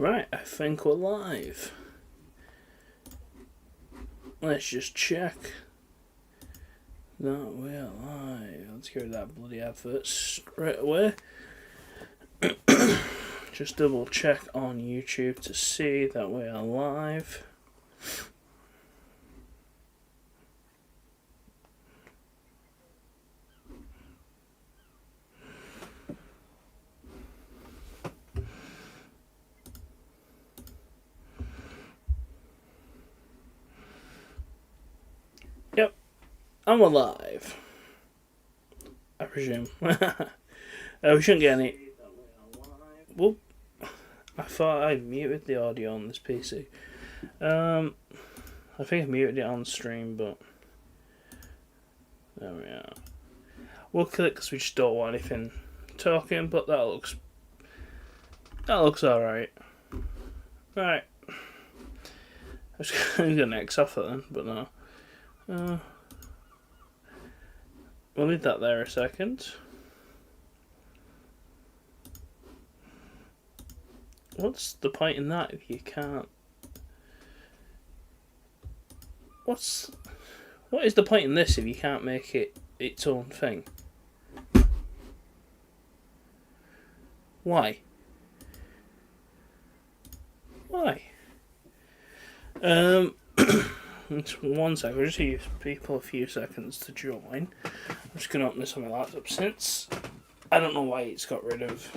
Right, I think we're live. Let's just check that we're live. Let's get rid of that bloody advert straight away. Just double check on YouTube to see that we are live. Yep, I'm alive. I presume. We shouldn't get any. Whoop. I thought I muted the audio on this PC. I think I muted it on stream, but there we are. We'll click because we just don't want anything talking, but that looks alright. Right. I was gonna X off it then, but no. We'll leave that there a second. What's the point in that if you can't? What is the point in this if you can't make it its own thing? Why? Why? One second, I'll just give people a few seconds to join. I'm just going to open this on my laptop since I don't know why it's got rid of.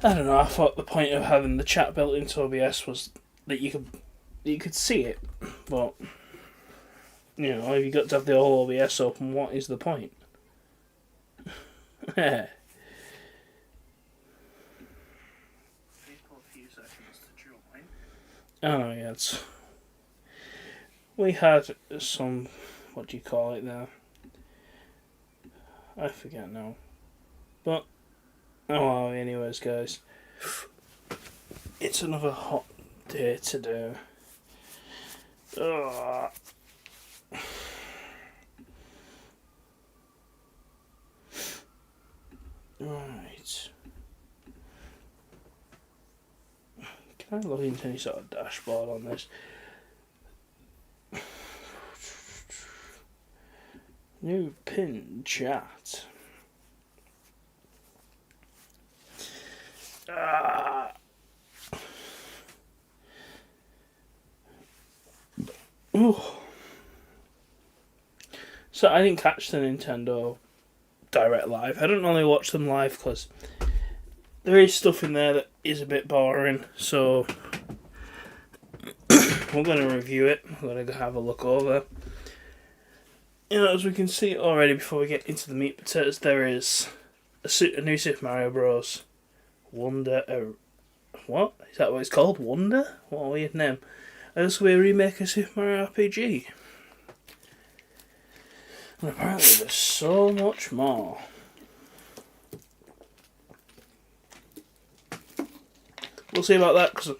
I don't know, I thought the point of having the chat built into OBS was that you could see it, but you know, if you got to have the whole OBS open, what is the point? Yeah. Oh yeah, we had some, what do you call it there? I forget now. But, oh well, anyways guys, it's another hot day today. Ugh. Right. Can I log into any sort of dashboard on this? New pin chat. Ooh. So I didn't catch the Nintendo Direct live. I don't normally watch them live because there is stuff in there that is a bit boring. So we're going to review it. We're going to have a look over. You know, as we can see already before we get into the meat potatoes, there is a new Super Mario Bros. Wonder. What? Is that what it's called? Wonder? What a weird name. As we remake a Super Mario RPG. And apparently there's so much more. We'll see about that, because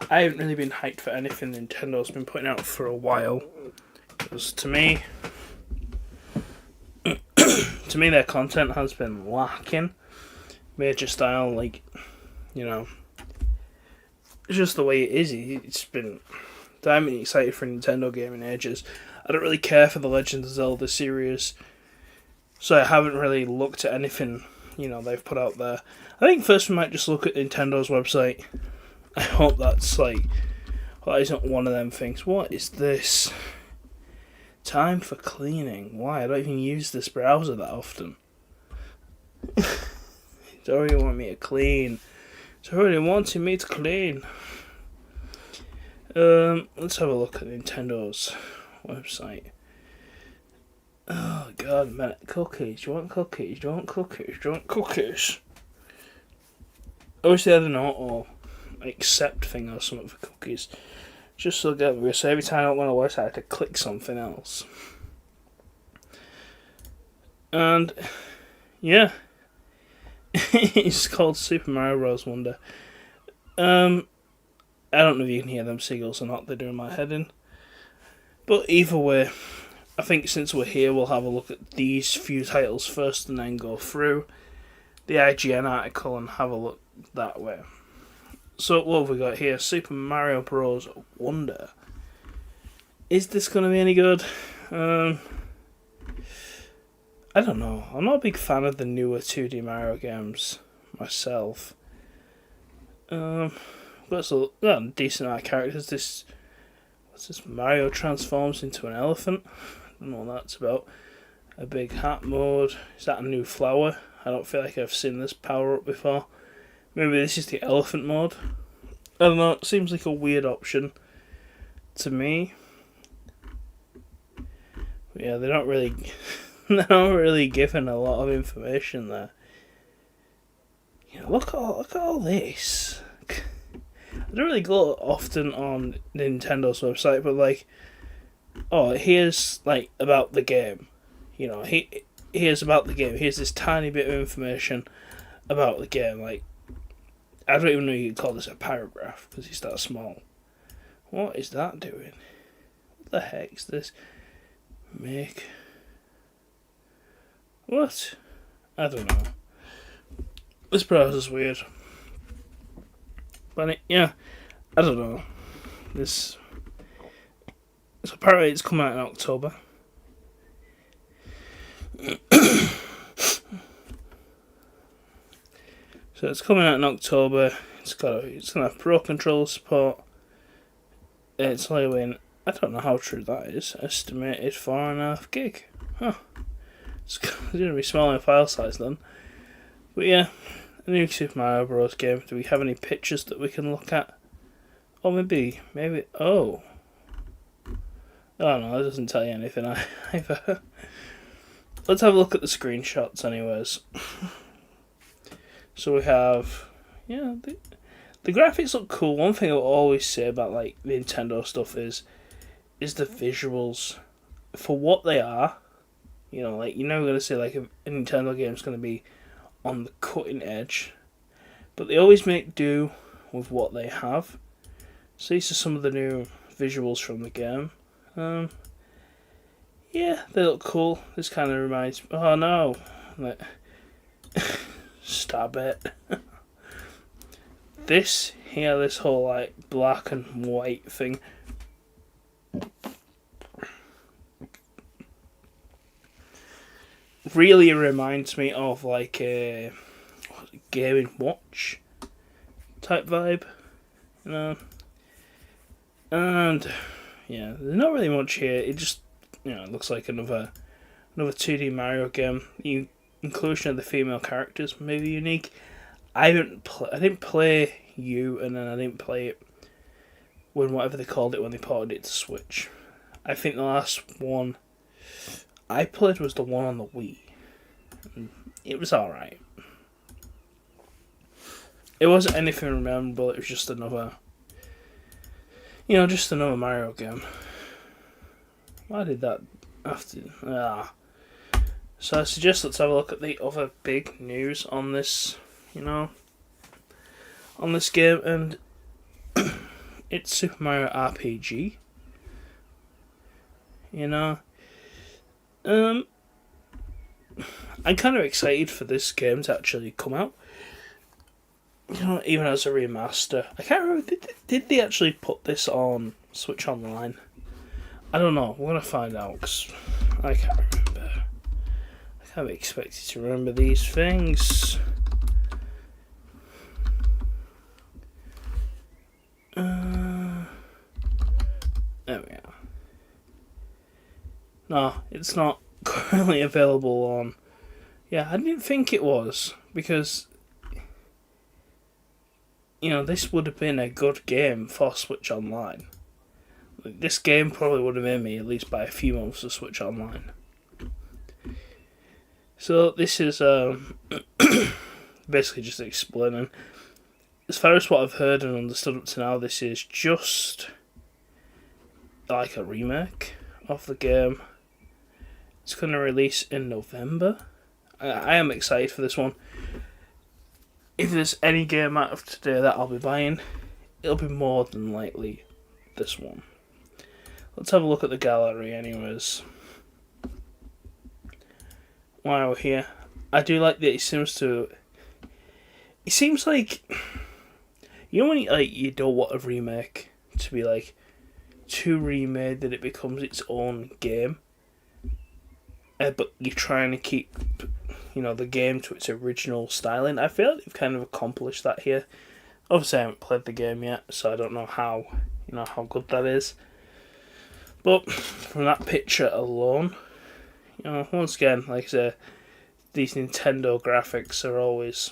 I haven't really been hyped for anything Nintendo's been putting out for a while. Because to me, their content has been lacking. Major style, like, you know, it's just the way it is. It's been, I haven't been excited for a Nintendo game in ages. I don't really care for the Legend of Zelda series, so I haven't really looked at anything, you know, they've put out there. I think first we might just look at Nintendo's website. I hope that's like, well, isn't one of them things. What is this? Time for cleaning. Why? I don't even use this browser that often. It's already wanting me to clean. It's already wanting me to clean. Let's have a look at Nintendo's website. Oh god, man, cookies. You want cookies? You want cookies? You want cookies? I wish they had an auto accept thing or something for cookies. Just so good. So every time I don't want to watch, I have to click something else. And yeah, it's called Super Mario Bros. Wonder. I don't know if you can hear them seagulls or not. They're doing my head in. But either way, I think since we're here, we'll have a look at these few titles first and then go through. the IGN article and have a look that way. So what have we got here? Super Mario Bros. Wonder. Is this going to be any good? I don't know. I'm not a big fan of the newer 2D Mario games myself. Got a decent amount of characters. What's this? Mario transforms into an elephant. I don't know what that's about. A big hat mode. Is that a new flower? I don't feel like I've seen this power up before. Maybe this is the elephant mode. I don't know. It seems like a weird option to me. But yeah, they're not really giving a lot of information there. You know, look at all this. I don't really go often on Nintendo's website, but like, oh, here's like about the game. You know, here's about the game. Here's this tiny bit of information about the game. Like, I don't even know you could call this a paragraph because it's that small. What is that doing? What the heck's this? Make. What? I don't know. This browser's weird. But yeah, I don't know. So apparently it's coming out in October. So it's coming out in October. It's gonna have Pro Controller support. It's only weighing, I don't know how true that is. Estimated 4.5 gig. Huh. It's gonna be smaller in file size then. But yeah, a new Super Mario Bros. Game. Do we have any pictures that we can look at? Or maybe, oh. Oh no, that doesn't tell you anything either. Let's have a look at the screenshots anyways. So we have, yeah, the graphics look cool. One thing I always say about like Nintendo stuff is the visuals. For what they are, you know, like you're never going to say like a Nintendo game's going to be on the cutting edge, but they always make do with what they have. So these are some of the new visuals from the game. Yeah, they look cool. This kind of reminds me. Oh no, like, stop it. This whole like black and white thing. Really reminds me of like a Game & Watch type vibe, you know. And yeah, there's not really much here. It just, you know, it looks like another 2D Mario game. The inclusion of the female characters may be unique. I didn't play U, and then I didn't play it when whatever they called it when they ported it to Switch. I think the last one I played was the one on the Wii. It was alright. It wasn't anything memorable, it was just another Mario game. Why did that have to... So I suggest let's have a look at the other big news on this, on this game, and it's Super Mario RPG. I'm kind of excited for this game to actually come out. Even as a remaster. I can't remember, did they actually put this on Switch Online? I don't know, we're going to find out, because I can't remember. I can't be expected to remember these things. There we are. No, it's not currently available on... Yeah, I didn't think it was, because... this would have been a good game for Switch Online. This game probably would have made me at least buy a few months of Switch Online. So this is basically just explaining. As far as what I've heard and understood up to now, this is just like a remake of the game. It's going to release in November. I am excited for this one. If there's any game out of today that I'll be buying, it'll be more than likely this one. Let's have a look at the gallery anyways. While we're here, I do like that it seems to it seems like, you know when you don't want a remake to be like too remade that it becomes its own game, but you're trying to keep the game to its original styling. I feel like they've kind of accomplished that here. Obviously, I haven't played the game yet, so I don't know how good that is. But from that picture alone, once again, like I say, these Nintendo graphics are always,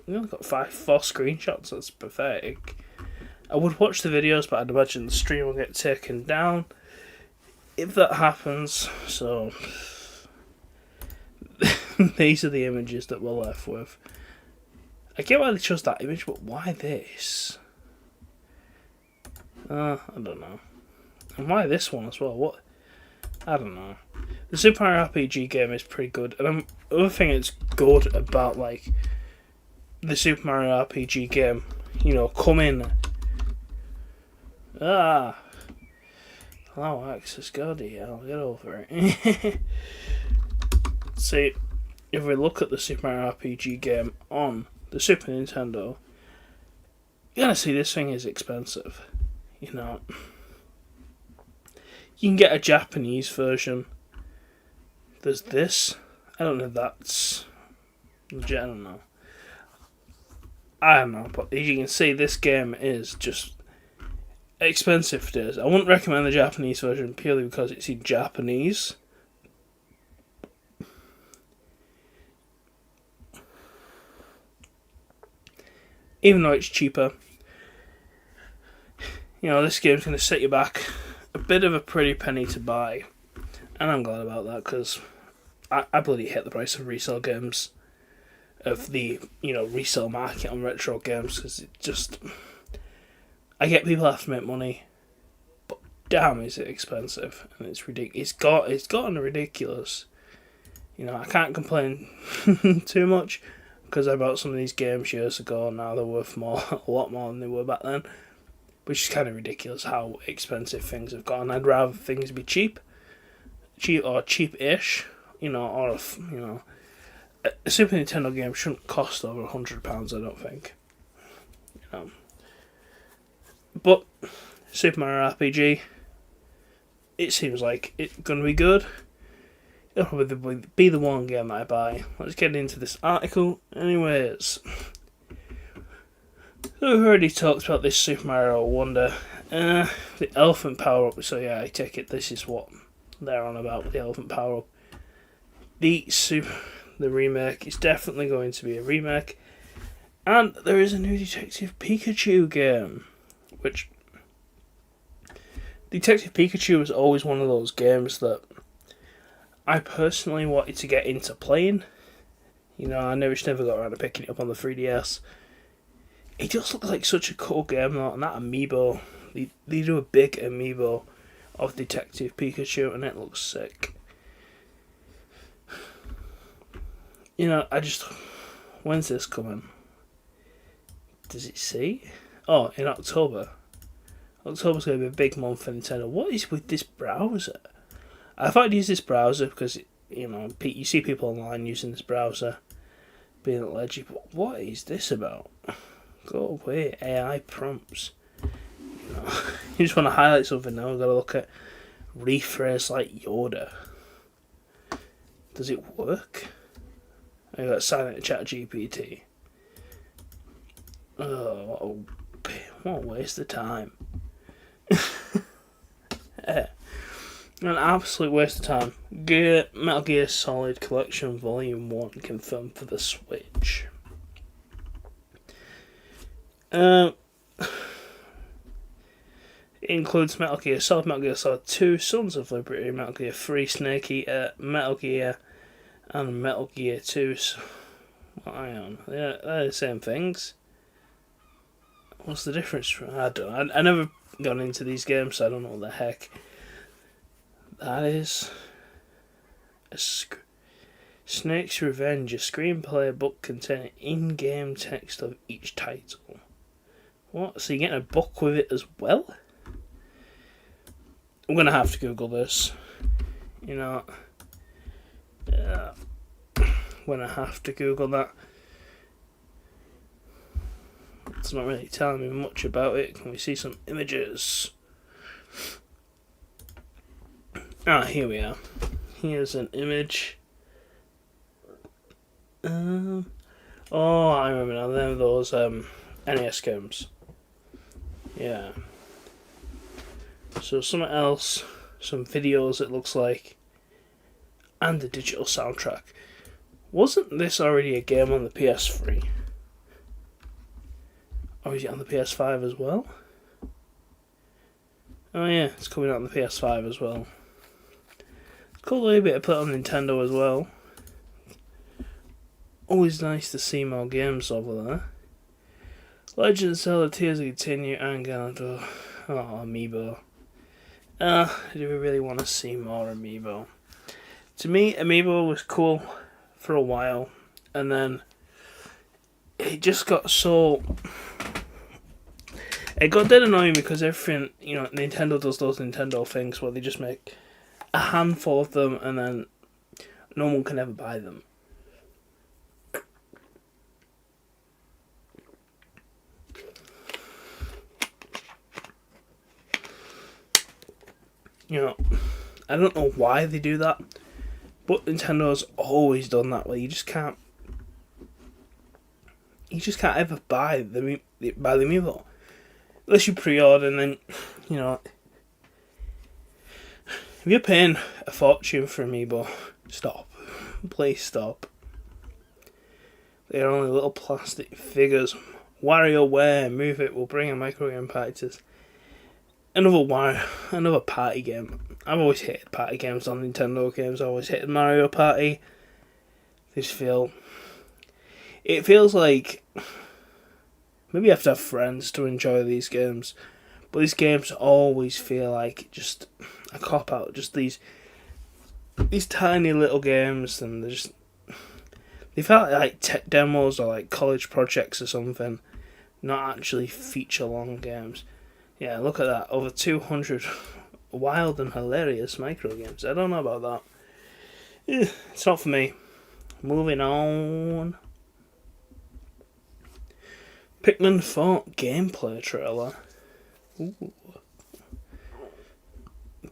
got 4 screenshots. That's pathetic. I would watch the videos, but I'd imagine the stream will get taken down if that happens. So these are the images that we're left with. I get why they chose that image, but why this? I don't know. And why this one as well? What? I don't know. The Super Mario RPG game is pretty good, and the other thing that's good about the Super Mario RPG game, coming. Hello, Access. God, I'll get over it. See, if we look at the Super Mario RPG game on the Super Nintendo, you're gonna see this thing is expensive. You can get a Japanese version. There's this. I don't know if that's legit. I don't know. But as you can see, this game is just expensive for this. I wouldn't recommend the Japanese version purely because it's in Japanese. Even though it's cheaper, this game's going to set you back a bit of a pretty penny to buy. And I'm glad about that, because I bloody hate the price of resale games, of the, resale market on retro games, because it just, I get people have to make money, but damn is it expensive, and it's ridiculous. It's gotten ridiculous. I can't complain too much, because I bought some of these games years ago, and now they're worth a lot more than they were back then. Which is kind of ridiculous how expensive things have gotten. I'd rather things be cheap or cheap-ish, or a Super Nintendo game shouldn't cost over £100, I don't think. But Super Mario RPG, it seems like it's gonna be good. It'll probably be the one game that I buy. Let's get into this article, anyways. So we've already talked about this Super Mario Wonder, the elephant power-up. So yeah, I take it this is what they're on about with the elephant power-up. The remake is definitely going to be a remake, and there is a new Detective Pikachu game, which Detective Pikachu was always one of those games that I personally wanted to get into playing. I never got around to picking it up on the 3DS. It just looks like such a cool game, though, and that amiibo, they do a big amiibo of Detective Pikachu, and it looks sick. When's this coming? Does it say? Oh, in October. October's going to be a big month for Nintendo. What is with this browser? I thought I'd use this browser because, you see people online using this browser, being legit, but what is this about? Go away, AI prompts. You just want to highlight something now, we've got to look at rephrase like Yoda. Does it work? I got to sign it to Chat GPT. Oh, what a waste of time. An absolute waste of time. Metal Gear Solid Collection Volume 1 confirmed for the Switch. It includes Metal Gear Solid 2, Sons of Liberty, Metal Gear 3, Snake Eater, Metal Gear, and Metal Gear 2. What are I on? They're the same things. What's the difference? I don't know. I never gone into these games, so I don't know what the heck that is. Snake's Revenge, a screenplay book containing in-game text of each title. What? So you're getting a book with it as well? I'm going to have to Google this. I'm going to have to Google that. It's not really telling me much about it. Can we see some images? Ah, here we are. Here's an image. Oh, I remember now. They're those NES games. Yeah. So something else, some videos it looks like, and the digital soundtrack. Wasn't this already a game on the PS3? Or is it on the PS5 as well? Oh yeah, it's coming out on the PS5 as well. Cool little bit to put on Nintendo as well. Always nice to see more games over there. Legend of Zelda Tears of Continue and Ganondorf. Oh, Amiibo. Do we really want to see more Amiibo? To me, Amiibo was cool for a while, and then it just got so... It got dead annoying because everything, Nintendo does those Nintendo things where they just make a handful of them and then no one can ever buy them. I don't know why they do that, but Nintendo's always done that. Where you just can't ever buy the Amiibo unless you pre-order, and then if you're paying a fortune for Amiibo, stop. Please stop. They're only little plastic figures. WarioWare, Move It will bring a micro game party to another party game. I've always hated party games on Nintendo games. I always hated Mario Party. It feels like maybe you have to have friends to enjoy these games, but these games always feel like just a cop out. Just these tiny little games, and they felt like tech demos or like college projects or something, not actually feature long games. Yeah, look at that. Over 200 wild and hilarious micro games. I don't know about that. It's not for me. Moving on. Pikmin 4 gameplay trailer. Ooh.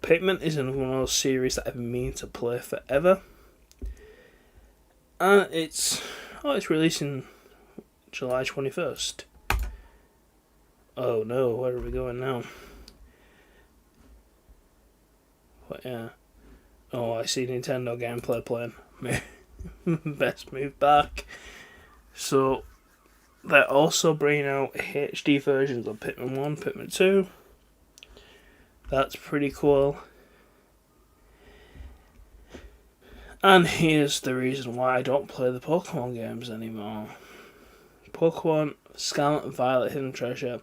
Pikmin is one of those series that I've been meaning to play forever. And it's releasing July 21st. Oh no, where are we going now? But yeah. Oh, I see Nintendo gameplay playing. Best move back. So, they're also bringing out HD versions of Pikmin 1, Pikmin 2. That's pretty cool. And here's the reason why I don't play the Pokemon games anymore. Pokemon Scarlet and Violet Hidden Treasure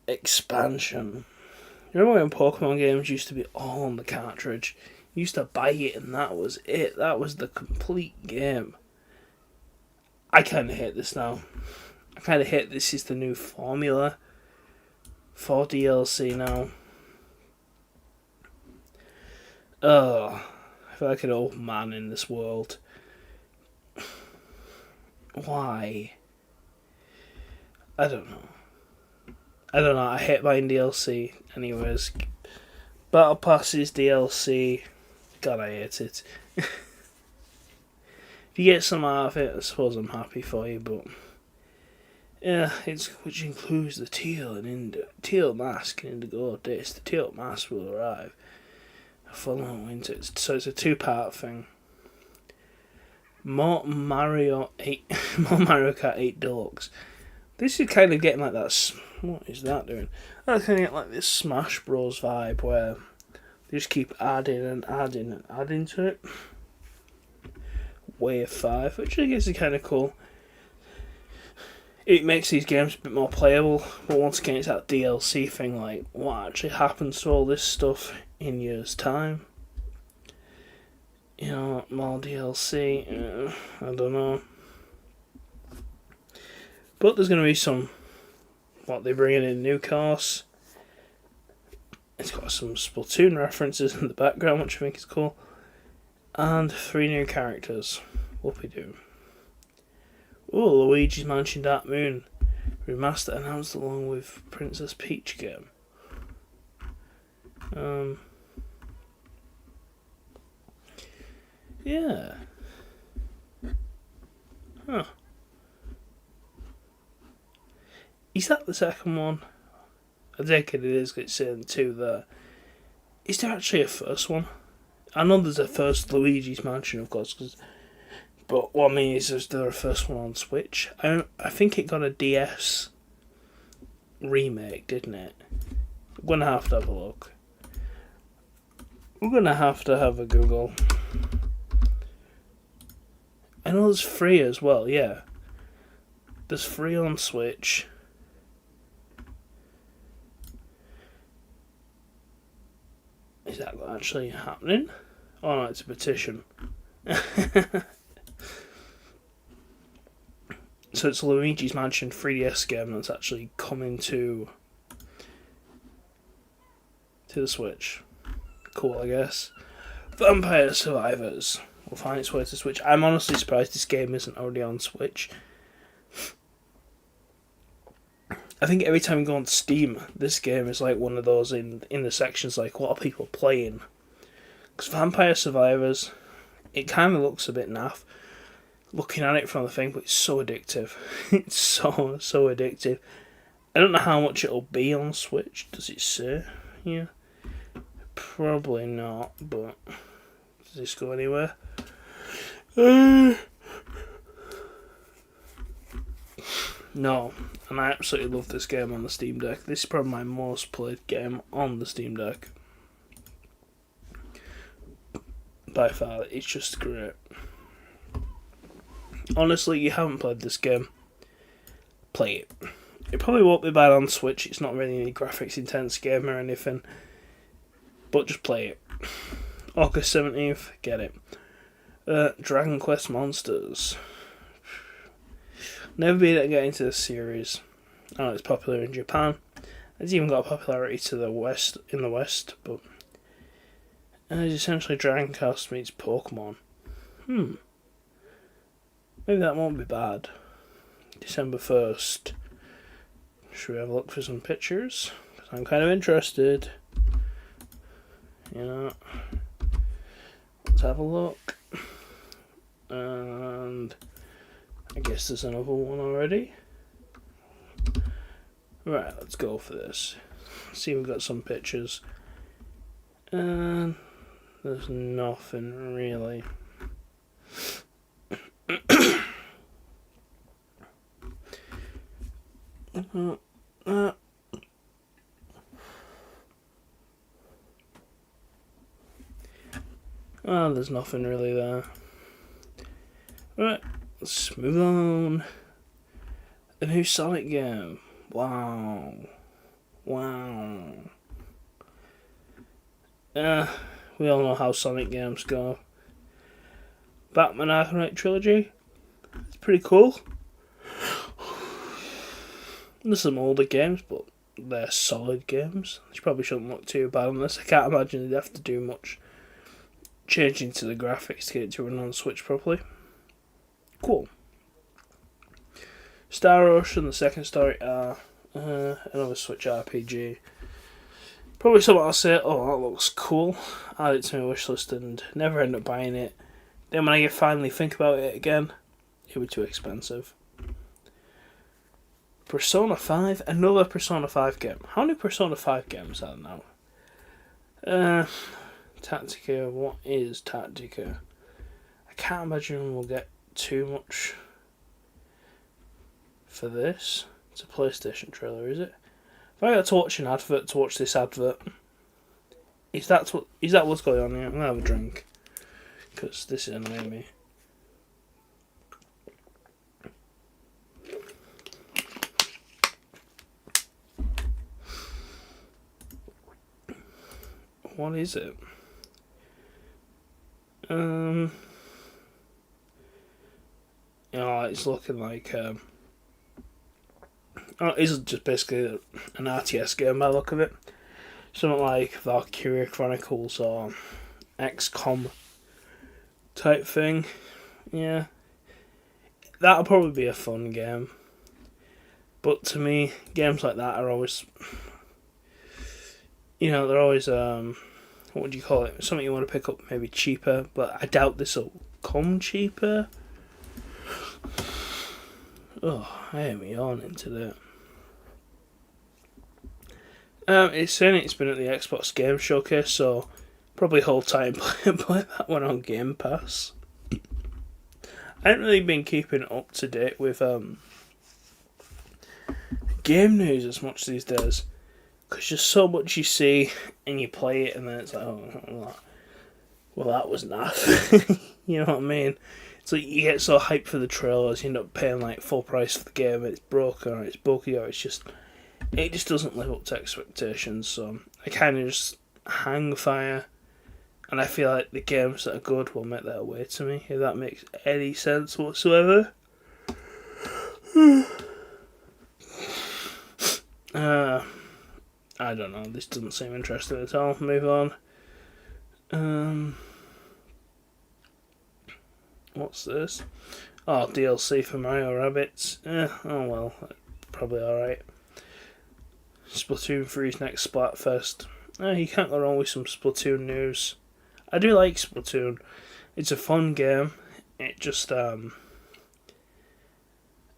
expansion. You remember when Pokemon games used to be all on the cartridge? You used to buy it and that was it. That was the complete game. I kind of hate this now. I kind of hate this is the new formula for DLC now. I feel like an old man in this world. Why? I don't know. I hate buying DLC anyways. Battle Passes, DLC. God, I hate it. If you get some out of it, I suppose I'm happy for you, but yeah, which includes the teal mask and indigo disc. The teal mask will arrive following winter. So it's a 2-part thing. More Mario Kart 8 Deluxe. This is kind of getting like that. What is that doing? I kind of get like this Smash Bros vibe where they just keep adding and adding and adding to it. Wave 5, which I guess is kind of cool. It makes these games a bit more playable, but once again, it's that DLC thing. Like, what actually happens to all this stuff in years' time? More DLC. I don't know. But there's going to be some. They're bringing in new cars. It's got some Splatoon references in the background, which I think is cool. And 3 new characters. Whoopie-doo. Oh, Luigi's Mansion Dark Moon. Remaster announced along with Princess Peach game. Yeah. Huh. Is that the second one? I take it is, it's saying 2 there. Is there actually a first one? I know there's a first Luigi's Mansion, of course, but what I mean is there a first one on Switch? I think it got a DS remake, didn't it? I'm going to have a look. We're going to have a Google. I know there's free as well, yeah. There's free on Switch. Is that actually happening? Oh no, it's a petition. So it's Luigi's Mansion 3DS game that's actually coming to the Switch. Cool, I guess. Vampire Survivors will find its way to Switch. I'm honestly surprised this game isn't already on Switch. I think every time you go on Steam, this game is like one of those in the sections like, what are people playing? Because Vampire Survivors, it kind of looks a bit naff looking at it from the thing, but it's so addictive. It's so addictive. I don't know how much it'll be on Switch. Does it say? Yeah. Probably not, but does this go anywhere? No, and I absolutely love this game on the Steam Deck. This is probably my most played game on the Steam Deck. By far, it's just great. Honestly, you haven't played this game, play it. It probably won't be bad on Switch. It's not really any graphics intense game or anything, but just play it. August 17th, get it. Dragon Quest Monsters. Never been able to get into this series. I know it's popular in Japan. It's even got popularity to the West, in the West, but it's essentially Dragon Quest meets Pokemon. Maybe that won't be bad. December 1st. Should we have a look for some pictures? Because I'm kind of interested. You know. Let's have a look. And I guess there's another one already. Right, let's go for this. See, we've got some pictures. And there's nothing really. There's nothing really there. Right, let's move on. A new Sonic game. Wow. We all know how Sonic games go. Batman Arkham Knight Trilogy. It's pretty cool. There's some older games, but they're solid games. You probably shouldn't look too bad on this. I can't imagine they'd have to do much changing to the graphics to get it to run on Switch properly. Cool. Star Ocean, the second story, another Switch RPG. Probably something I'll say, oh, that looks cool. Add it to my wishlist and never end up buying it. Then when I finally think about it again, it would be too expensive. Persona 5, another Persona 5 game. How many Persona 5 games are there now? Tactica, what is Tactica? I can't imagine we'll get too much for this. It's a PlayStation trailer, is it? If I got to watch an advert to watch this advert, is that what's going on here? I'm gonna have a drink because this is annoying me. What is it? It's looking like it's just basically an RTS game by the look of it. Something like Valkyria Chronicles or XCOM type thing. Yeah. That'll probably be a fun game. But to me, games like that are always, they're always what would you call it? Something you want to pick up maybe cheaper, but I doubt this will come cheaper. Oh, I am yawning today. It's saying it's been at the Xbox Game Showcase, so probably hold tight and play that one on Game Pass. I haven't really been keeping up to date with game news as much these days, because just so much you see and you play it and then it's like, oh, well that was naff. You know what I mean? It's like you get so hyped for the trailers, you end up paying like full price for the game and it's broken or it's buggy or it just doesn't live up to expectations. So I kind of just hang fire, and I feel like the games that are good will make their way to me, if that makes any sense whatsoever. I don't know, this doesn't seem interesting at all. Move on. What's this? Oh, DLC for Mario Rabbids. Oh well, probably alright. Splatoon 3's next Splatfest. You can't go wrong with some Splatoon news. I do like Splatoon. It's a fun game. It just, what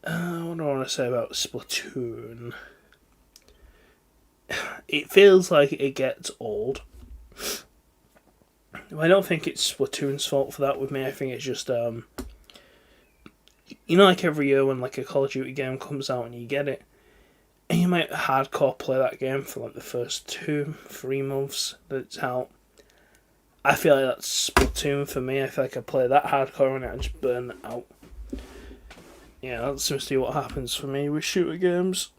do I want to say about Splatoon? It feels like it gets old. I don't think it's Splatoon's fault for that with me. I think it's just, like every year when like a Call of Duty game comes out and you get it, and you might hardcore play that game for like the first 2-3 months that it's out. I feel like that's Splatoon for me. I feel like I play that hardcore on it and just burn it out. Yeah, that seems to be what happens for me with shooter games.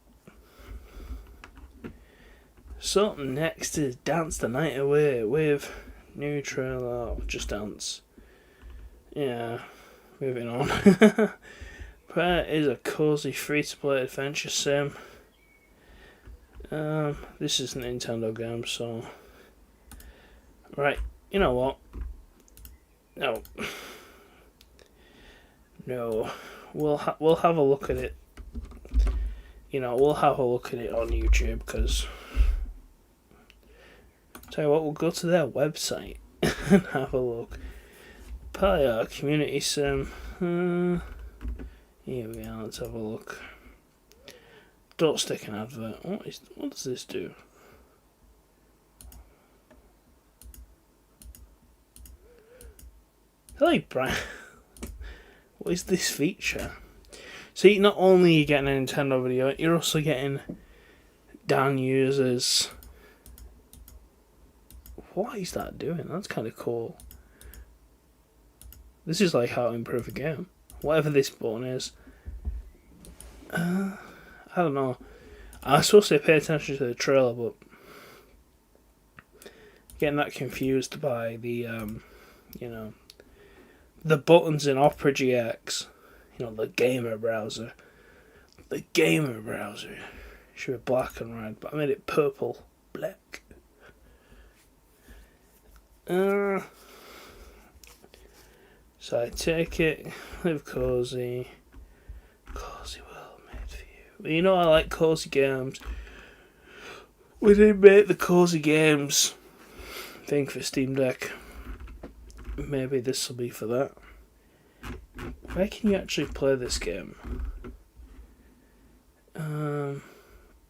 So next is Dance the Night Away with new trailer, Just Dance. Yeah, moving on. Prayer is a cozy free-to-play adventure sim. This is a Nintendo game, so... Right, you know what? No. We'll have a look at it. We'll have a look at it on YouTube, because... Tell you what, we'll go to their website and have a look. Probably our community sim. Here we are, let's have a look. Don't stick an advert. What does this do? Hey, Brian. What is this feature? See, not only are you getting a Nintendo video, you're also getting Dan users. What is that doing? That's kind of cool. This is like how to improve a game. Whatever this button is. I don't know. I was supposed to pay attention to the trailer, but getting that confused by the, the buttons in Opera GX. The gamer browser. The gamer browser. Should be black and red, but I made it purple. Black. So I take it, live cozy. Cozy world made for you. But I like cozy games. We didn't make the cozy games thing for Steam Deck. Maybe this will be for that. Where can you actually play this game?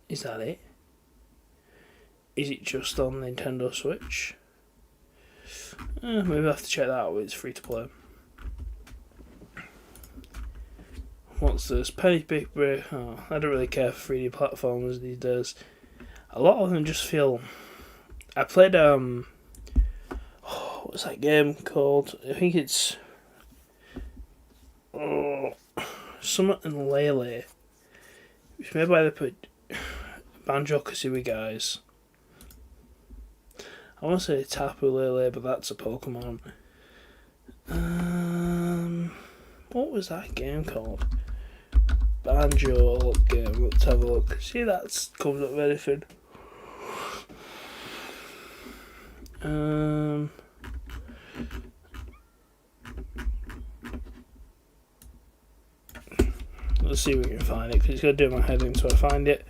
Is that it? Is it just on Nintendo Switch? Maybe I'll have to check that out. It's free to play. What's this? Penny Big Break. Oh, I don't really care for 3D platformers these days. A lot of them just feel... I played, what's that game called? I think it's... Summit and Lele. It's made by the Banjo-Kazooie guys. I want to say Tapu Lele, but that's a Pokemon. What was that game called? Banjo game. Let's have a look. See, that comes up with anything. Let's see if we can find it, because it's going to do my head in until I find it.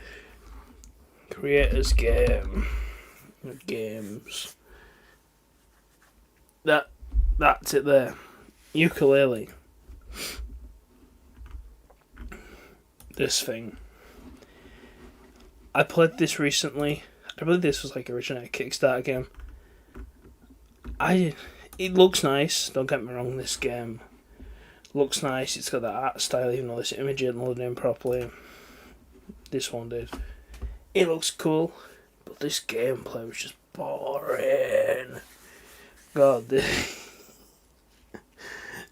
Creators game. Games. That's it there. Yooka-Laylee. This thing. I played this recently. I believe this was like originally a Kickstarter game. It looks nice, don't get me wrong, this game looks nice, it's got that art style, even though this image isn't loading in properly. This one did. It looks cool, but this gameplay was just boring. God,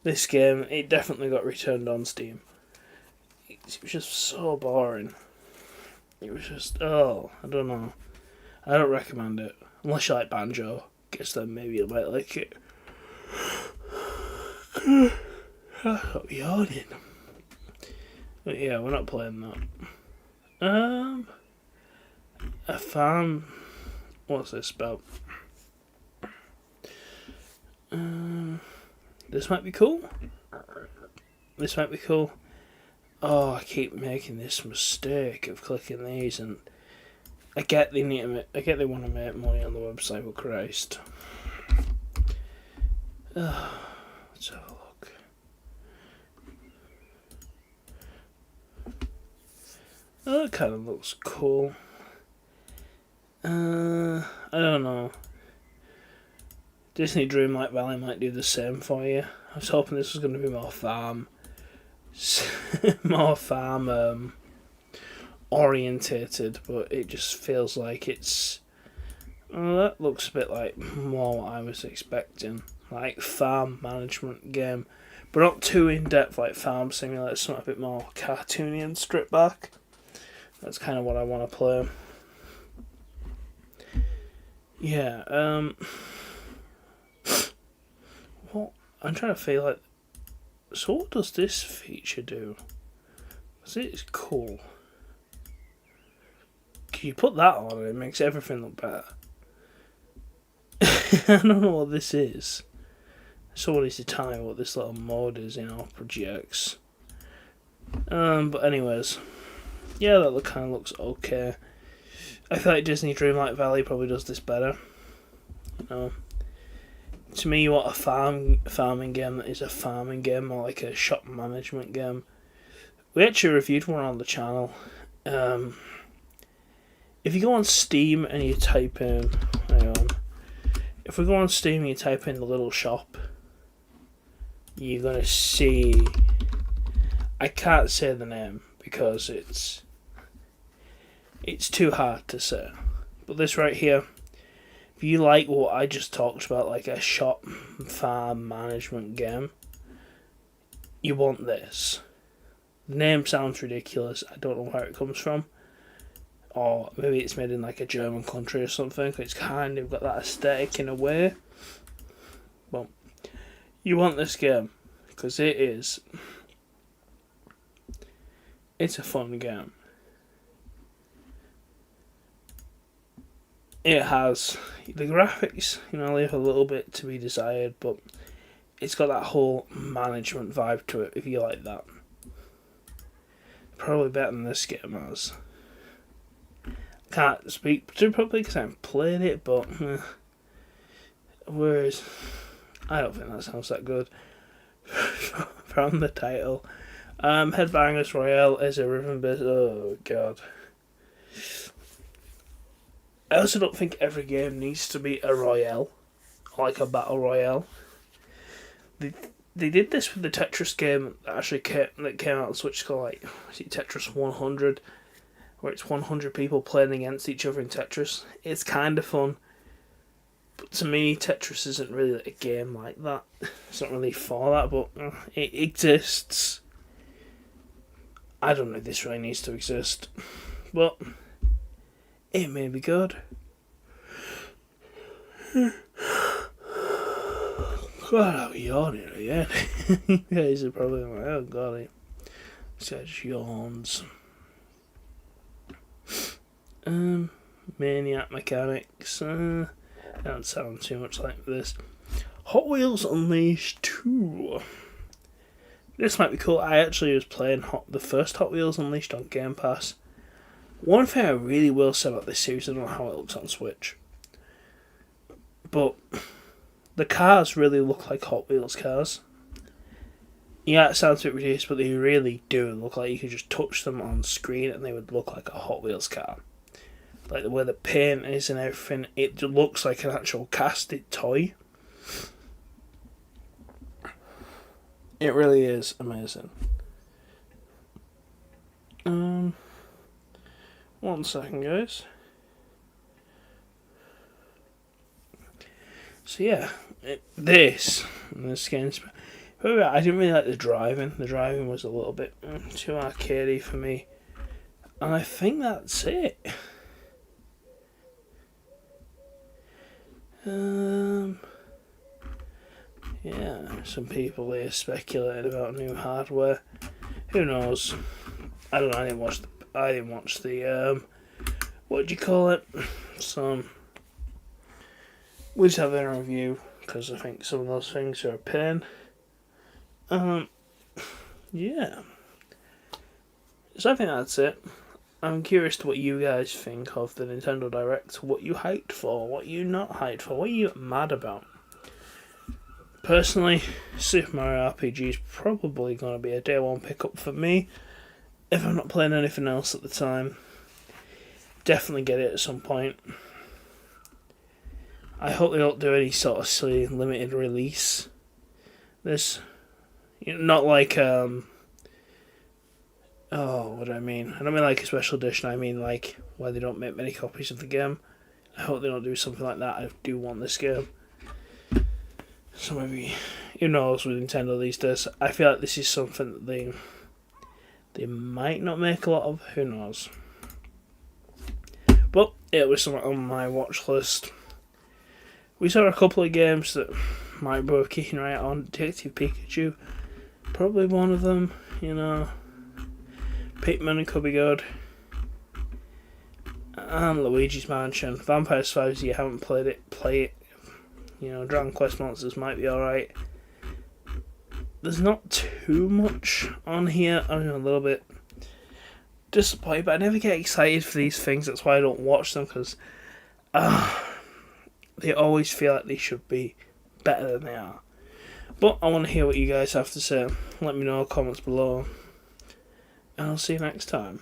this game, it definitely got returned on Steam. It was just so boring. It was just, I don't know. I don't recommend it. Unless you like Banjo. Guess then maybe you might like it. I'm yawning. But yeah, we're not playing that. A farm. What's this about? This might be cool. This might be cool. Oh, I keep making this mistake of clicking these, and I get they want to make money on the website, but Christ. Let's have a look. Oh, that kind of looks cool. I don't know. Disney Dreamlight Valley might do the same for you. I was hoping this was going to be more farm. More farm orientated, but it just feels like it's. Oh, that looks a bit like more what I was expecting. Like farm management game, but not too in depth like Farm Simulator. Something a bit more cartoony and stripped back. That's kind of what I want to play. Yeah. What I'm trying to feel like. So what does this feature do? Because it's cool. Can you put that on and it makes everything look better? I don't know what this is. Someone needs to tell me what this little mode is in our projects. But anyways. Yeah, that kind of looks okay. I feel like Disney Dreamlight Valley probably does this better. You know. To me, you want a farming game that is a farming game, or like a shop management game. We actually reviewed one on the channel. If you go on Steam and you type in, if we go on Steam and you type in the little shop, you're gonna see. I can't say the name because it's too hard to say. But this right here. If you like what I just talked about, like a shop farm management game, you want this. The name sounds ridiculous. I don't know where it comes from. Or maybe it's made in like a German country or something. It's kind of got that aesthetic in a way. But you want this game. Because it's a fun game. It has the graphics, leave a little bit to be desired, but it's got that whole management vibe to it, if you like that. Probably better than this game has. Can't speak too probably because I haven't played it, but whereas I don't think that sounds that good. From the title. Headbangers Royale is a rhythm-based. Oh god. I also don't think every game needs to be a royale, like a battle royale. They did this with the Tetris game that actually came out on Switch called Tetris 100, where it's 100 people playing against each other in Tetris. It's kind of fun, but to me Tetris isn't really a game like that. It's not really for that, but it exists. I don't know if this really needs to exist, but it may be good. God, I'm yawning again. You guys are probably like, oh god, this guy just yawns. Maniac Mechanics. Don't sound too much like this. Hot Wheels Unleashed 2. This might be cool. I actually was playing the first Hot Wheels Unleashed on Game Pass. One thing I really will say about this series, I don't know how it looks on Switch, but the cars really look like Hot Wheels cars. Yeah, it sounds a bit ridiculous, but they really do look like you could just touch them on screen and they would look like a Hot Wheels car. Like the way the paint is and everything, it looks like an actual casted toy. It really is amazing. 1 second, guys. So yeah, this game. I didn't really like the driving. The driving was a little bit too arcadey for me, and I think that's it. Yeah, some people here speculated about new hardware. Who knows? I don't know. I didn't watch the what do you call it? We just have a review because I think some of those things are a pain. Yeah. So I think that's it. I'm curious to what you guys think of the Nintendo Direct. What you hyped for? What you not hyped for? What are you mad about? Personally, Super Mario RPG is probably going to be a day one pickup for me. If I'm not playing anything else at the time, definitely get it at some point. I hope they don't do any sort of silly limited release. Not like what do I mean? I don't mean like a special edition. I mean like where they don't make many copies of the game. I hope they don't do something like that. I do want this game. So maybe, who knows with Nintendo these days. I feel like this is something that they might not make a lot of. Who knows? But it was something on my watch list. We saw a couple of games that might be worth kicking right on. Detective Pikachu, probably one of them. Pikmin could be good. And Luigi's Mansion. Vampire Survivors, you haven't played it, play it. Dragon Quest Monsters might be alright. There's not too much on here. I'm a little bit disappointed, but I never get excited for these things. That's why I don't watch them, because they always feel like they should be better than they are. But I want to hear what you guys have to say. Let me know in the comments below. And I'll see you next time.